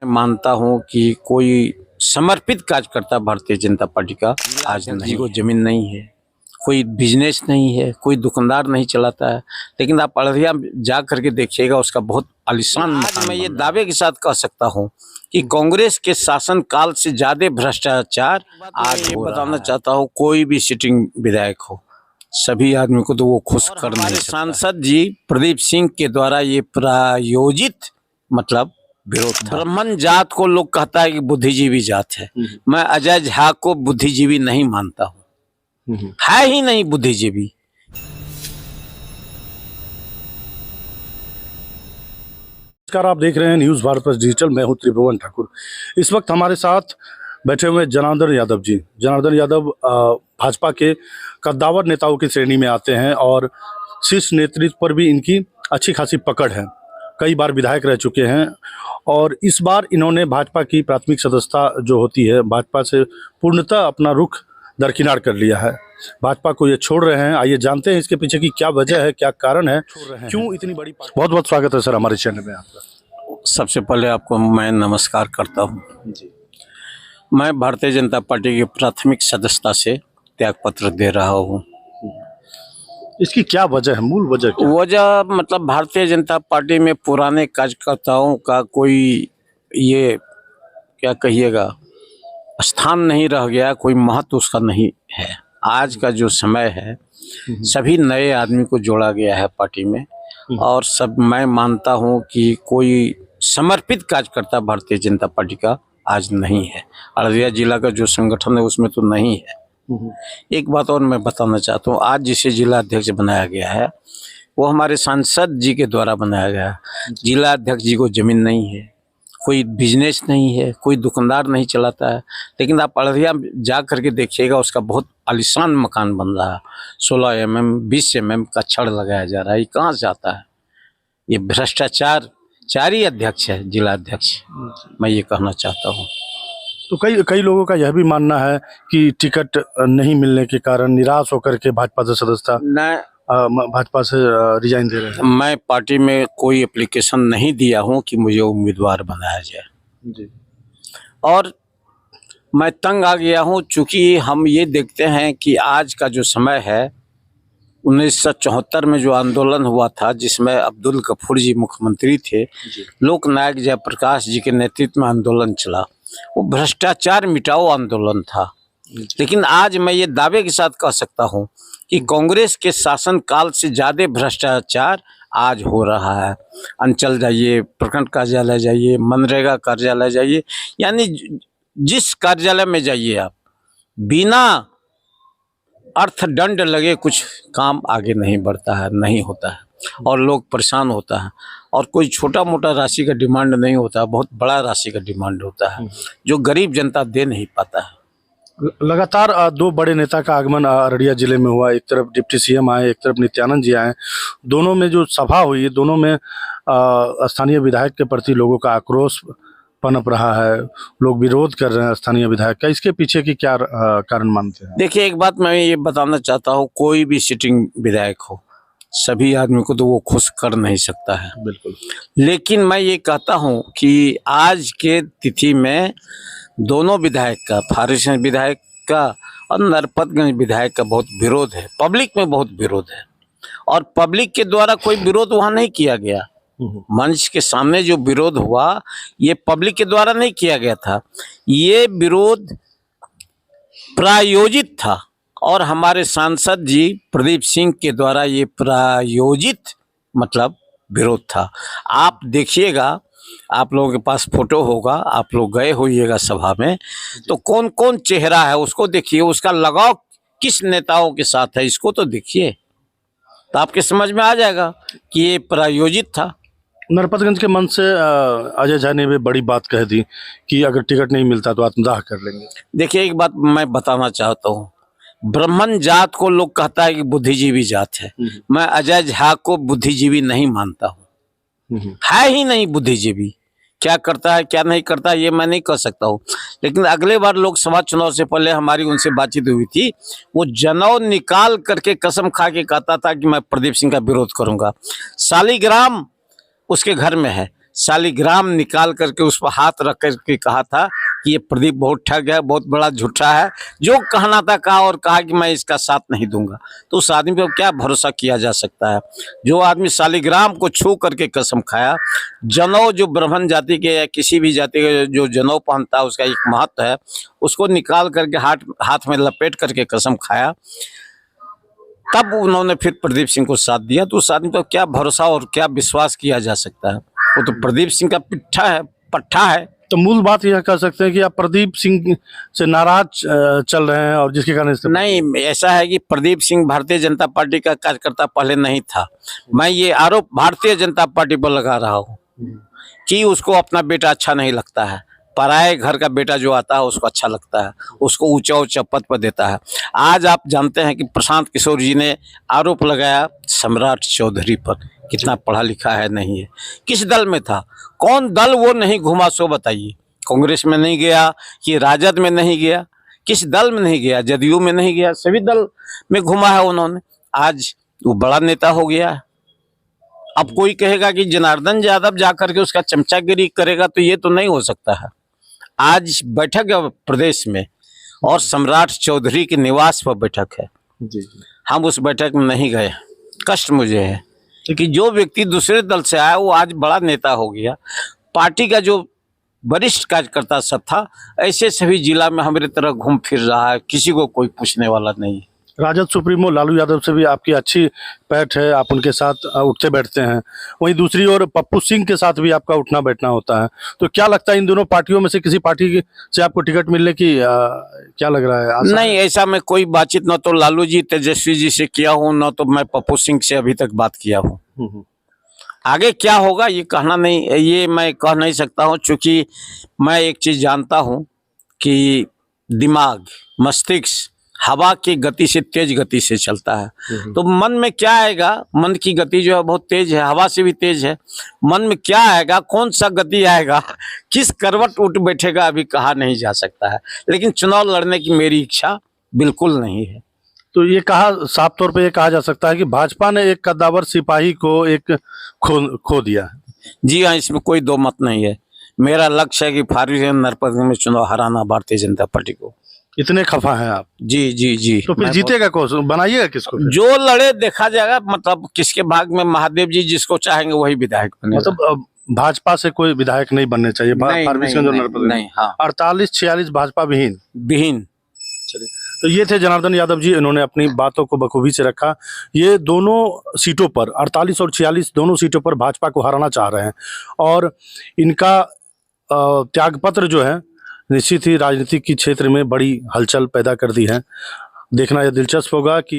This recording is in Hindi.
मानता हूं कि कोई समर्पित कार्यकर्ता भारतीय जनता पार्टी का आज जी को जमीन नहीं है, कोई बिजनेस नहीं है, कोई दुकानदार नहीं चलाता है। लेकिन आप अड़रिया जा करके देखिएगा, उसका बहुत आलीशान मकान। मैं ये दावे के साथ कह सकता हूं कि कांग्रेस के शासन काल से ज्यादा भ्रष्टाचार आज ये बताना चाहता हूं। कोई भी सिटिंग विधायक हो, सभी आदमी को तो वो खुश कर नहीं सकता। सांसद जी प्रदीप सिंह के द्वारा ये प्रायोजित मतलब विरोध था। ब्राह्मण जात को लोग कहता है कि बुद्धिजीवी जात है। मैं अजय झा को बुद्धिजीवी नहीं मानता हूँ, है ही नहीं बुद्धिजीवी। नमस्कार, आप देख रहे हैं न्यूज़ भारत प्लस डिजिटल। मैं हूं त्रिभुवन ठाकुर। इस वक्त हमारे साथ बैठे हुए जनार्दन यादव जी। जनार्दन यादव भाजपा के कद्दावर नेताओं की श्रेणी में आते हैं और शीर्ष नेतृत्व पर भी इनकी अच्छी खासी पकड़ है। कई बार विधायक रह चुके हैं और इस बार इन्होंने भाजपा की प्राथमिक सदस्यता जो होती है, भाजपा से पूर्णतः अपना रुख दरकिनार कर लिया है। भाजपा को ये छोड़ रहे हैं। आइए जानते हैं इसके पीछे की क्या वजह है, क्या कारण है, क्यों इतनी बड़ी। बहुत बहुत स्वागत है सर हमारे चैनल में आपका। सबसे पहले आपको मैं नमस्कार करता हूँ जी। मैं भारतीय जनता पार्टी की प्राथमिक सदस्यता से त्यागपत्र दे रहा हूँ। इसकी क्या वजह है, मूल वजह क्या? वजह मतलब भारतीय जनता पार्टी में पुराने कार्यकर्ताओं का कोई ये क्या कहिएगा स्थान नहीं रह गया, कोई महत्व उसका नहीं है। आज का जो समय है, सभी नए आदमी को जोड़ा गया है पार्टी में और सब मैं मानता हूं कि कोई समर्पित कार्यकर्ता भारतीय जनता पार्टी का आज नहीं है। अररिया जिला का जो संगठन है उसमें तो नहीं है। एक बात और मैं बताना चाहता हूँ, आज जिसे जिला अध्यक्ष बनाया गया है वो हमारे सांसद जी के द्वारा बनाया गया है। जिला अध्यक्ष जी को जमीन नहीं है, कोई बिजनेस नहीं है, कोई दुकानदार नहीं चलाता है। लेकिन आप अड़रिया जा करके देखिएगा, उसका बहुत आलीशान मकान बन रहा है। 16 mm 20 mm का छड़ लगाया जा रहा है। ये कहाँ से आता है? ये भ्रष्टाचार चारी अध्यक्ष है, जिला अध्यक्ष। मैं ये कहना चाहता हूँ। तो कई लोगों का यह भी मानना है कि टिकट नहीं मिलने के कारण निराश होकर के भाजपा से सदस्यता भाजपा से रिजाइन दे रहे हैं। मैं पार्टी में कोई एप्लीकेशन नहीं दिया हूं कि मुझे उम्मीदवार बनाया जाए जी। और मैं तंग आ गया हूं, चूंकि हम ये देखते हैं कि आज का जो समय है, 1974 में जो आंदोलन हुआ था जिसमें अब्दुल गफूर जी मुख्यमंत्री थे, लोकनायक जयप्रकाश जी के नेतृत्व में आंदोलन चला। वो भ्रष्टाचार मिटाओ आंदोलन था। लेकिन आज मैं ये दावे के साथ कह सकता हूं कि कांग्रेस के शासन काल से ज्यादा भ्रष्टाचार आज हो रहा है। अंचल जाइए, प्रखंड कार्यालय जाइए, मनरेगा कार्यालय जाइए, यानी जिस कार्यालय में जाइए आप, बिना अर्थदंड लगे कुछ काम आगे नहीं बढ़ता है, नहीं होता है और लोग परेशान होता है। और कोई छोटा मोटा राशि का डिमांड नहीं होता, बहुत बड़ा राशि का डिमांड होता है जो गरीब जनता दे नहीं पाता है। लगातार दो बड़े नेता का आगमन अररिया जिले में हुआ। एक तरफ डिप्टी सीएम आए, एक तरफ नित्यानंद जी आए। दोनों में जो सभा हुई, दोनों में स्थानीय विधायक के प्रति लोगों का आक्रोश पनप रहा है। लोग विरोध कर रहे हैं स्थानीय विधायक का। इसके पीछे की क्या कारण मानते हैं? देखिए, एक बात मैं ये बताना चाहता हूँ, कोई भी सिटिंग विधायक हो, सभी आदमी को तो वो खुश कर नहीं सकता है। बिल्कुल। लेकिन मैं ये कहता हूँ कि आज के तिथि में दोनों विधायक का, फारिसगंज विधायक का और नरपतगंज विधायक का बहुत विरोध है, पब्लिक में बहुत विरोध है। और पब्लिक के द्वारा कोई विरोध वहां नहीं किया गया। मंच के सामने जो विरोध हुआ, ये पब्लिक के द्वारा नहीं किया गया था, ये विरोध प्रायोजित था और हमारे सांसद जी प्रदीप सिंह के द्वारा ये प्रायोजित मतलब विरोध था। आप देखिएगा, आप लोगों के पास फोटो होगा, आप लोग गए होइएगा सभा में, तो कौन कौन चेहरा है उसको देखिए, उसका लगाव किस नेताओं के साथ है इसको तो देखिए, तो आपके समझ में आ जाएगा कि ये प्रायोजित था। नरपतगंज के मंच से अजय झा ने भी बड़ी बात कह दी कि अगर टिकट नहीं मिलता तो आत्मदाह कर लेंगे। देखिए, एक बात मैं बताना चाहता हूँ, ब्राह्मण जात को लोग कहता है कि बुद्धिजीवी जात है। मैं अजय झा को बुद्धिजीवी नहीं मानता हूँ, है ही नहीं बुद्धिजीवी। क्या करता है क्या नहीं करता ये मैं नहीं कह सकता हूँ। लेकिन अगले बार लोकसभा चुनाव से पहले हमारी उनसे बातचीत हुई थी, वो जनेऊ निकाल करके कसम खा के कहता था कि मैं प्रदीप सिंह का विरोध करूंगा। शालिग्राम उसके घर में है, शालिग्राम निकाल करके उस पर हाथ रख करके कहा था कि ये प्रदीप बहुत ठग है, बहुत बड़ा झूठा है, जो कहना था कहा और कहा कि मैं इसका साथ नहीं दूंगा। तो उस आदमी पर क्या भरोसा किया जा सकता है? जो आदमी शालिग्राम को छू करके कसम खाया, जनेऊ जो ब्राह्मण जाति के या किसी भी जाति के जो जनेऊ पहनता है उसका एक महत्व है, उसको निकाल करके हाथ में लपेट करके कसम खाया, तब उन्होंने फिर प्रदीप सिंह को साथ दिया। तो उस आदमी पर क्या भरोसा और क्या विश्वास किया जा सकता है? वो तो प्रदीप सिंह का पट्ठा है। तो मूल बात यह कह सकते हैं कि आप प्रदीप सिंह से नाराज चल रहे हैं और जिसके कारण नहीं, ऐसा है कि प्रदीप सिंह भारतीय जनता पार्टी का कार्यकर्ता पहले नहीं था। मैं ये आरोप भारतीय जनता पार्टी पर लगा रहा हूँ कि उसको अपना बेटा अच्छा नहीं लगता है, पराए घर का बेटा जो आता है उसको अच्छा लगता है, उसको ऊंचा ऊंचा पद पर देता है। आज आप जानते हैं कि प्रशांत किशोर जी ने आरोप लगाया सम्राट चौधरी पर, कितना पढ़ा लिखा है नहीं है, किस दल में था, कौन दल वो नहीं घुमा सो बताइए। कांग्रेस में नहीं गया कि राजद में नहीं गया, किस दल में नहीं गया, जदयू में नहीं गया, सभी दल में घुमा है उन्होंने। आज वो बड़ा नेता हो गया है। अब कोई कहेगा कि जनार्दन यादव जाकर के उसका चमचागिरी करेगा, तो ये तो नहीं हो सकता है। आज बैठक है प्रदेश में और सम्राट चौधरी के निवास पर बैठक है जी। हम उस बैठक में नहीं गए। कष्ट मुझे है कि जो व्यक्ति दूसरे दल से आया वो आज बड़ा नेता हो गया। पार्टी का जो वरिष्ठ कार्यकर्ता सब था, ऐसे सभी जिला में हमारे तरह घूम फिर रहा है, किसी को कोई पूछने वाला नहीं। राजद सुप्रीमो लालू यादव से भी आपकी अच्छी पैठ है, आप उनके साथ उठते बैठते हैं। वहीं दूसरी ओर पप्पू सिंह के साथ भी आपका उठना बैठना होता है। तो क्या लगता है इन दोनों पार्टियों में से किसी पार्टी से आपको टिकट मिलने की क्या लग रहा है? नहीं, ऐसा मैं कोई बातचीत न तो लालू जी तेजस्वी जी से किया हूँ, न तो मैं पप्पू सिंह से अभी तक बात किया हूँ। आगे क्या होगा ये कहना नहीं, ये मैं कह नहीं सकता हूँ, क्योंकि मैं एक चीज जानता हूँ कि दिमाग, मस्तिष्क हवा की गति से, तेज गति से चलता है। तो मन में क्या आएगा, मन की गति जो है बहुत तेज है, हवा से भी तेज है। मन में क्या आएगा, कौन सा गति आएगा, किस करवट उठ बैठेगा, अभी कहा नहीं जा सकता है। लेकिन चुनाव लड़ने की मेरी इच्छा बिल्कुल नहीं है। तो ये कहा साफ तौर पे ये कहा जा सकता है कि भाजपा ने एक कद्दावर सिपाही को एक खो दिया है। जी हाँ, इसमें कोई दो मत नहीं है। मेरा लक्ष्य है कि फारूक नरपत में चुनाव हराना भारतीय जनता पार्टी को। इतने खफा हैं आप? जी जी जी। तो फिर जीतेगा कौन, बनाइएगा किसको? जो लड़े देखा जाएगा, मतलब किसके भाग में महादेव जी जिसको चाहेंगे वही विधायक बनेगा। मतलब भाजपा से कोई विधायक नहीं बनने चाहिए? नहीं, हाँ। 48-46 भाजपा विहीन। चलिए, तो ये थे जनार्दन यादव जी, इन्होंने अपनी बातों को बखूबी से रखा। ये दोनों सीटों पर 48 और 46 दोनों सीटों पर भाजपा को हराना चाह रहे हैं और इनका त्यागपत्र जो है निश्चित ही राजनीतिक की क्षेत्र में बड़ी हलचल पैदा कर दी है। देखना यह दिलचस्प होगा कि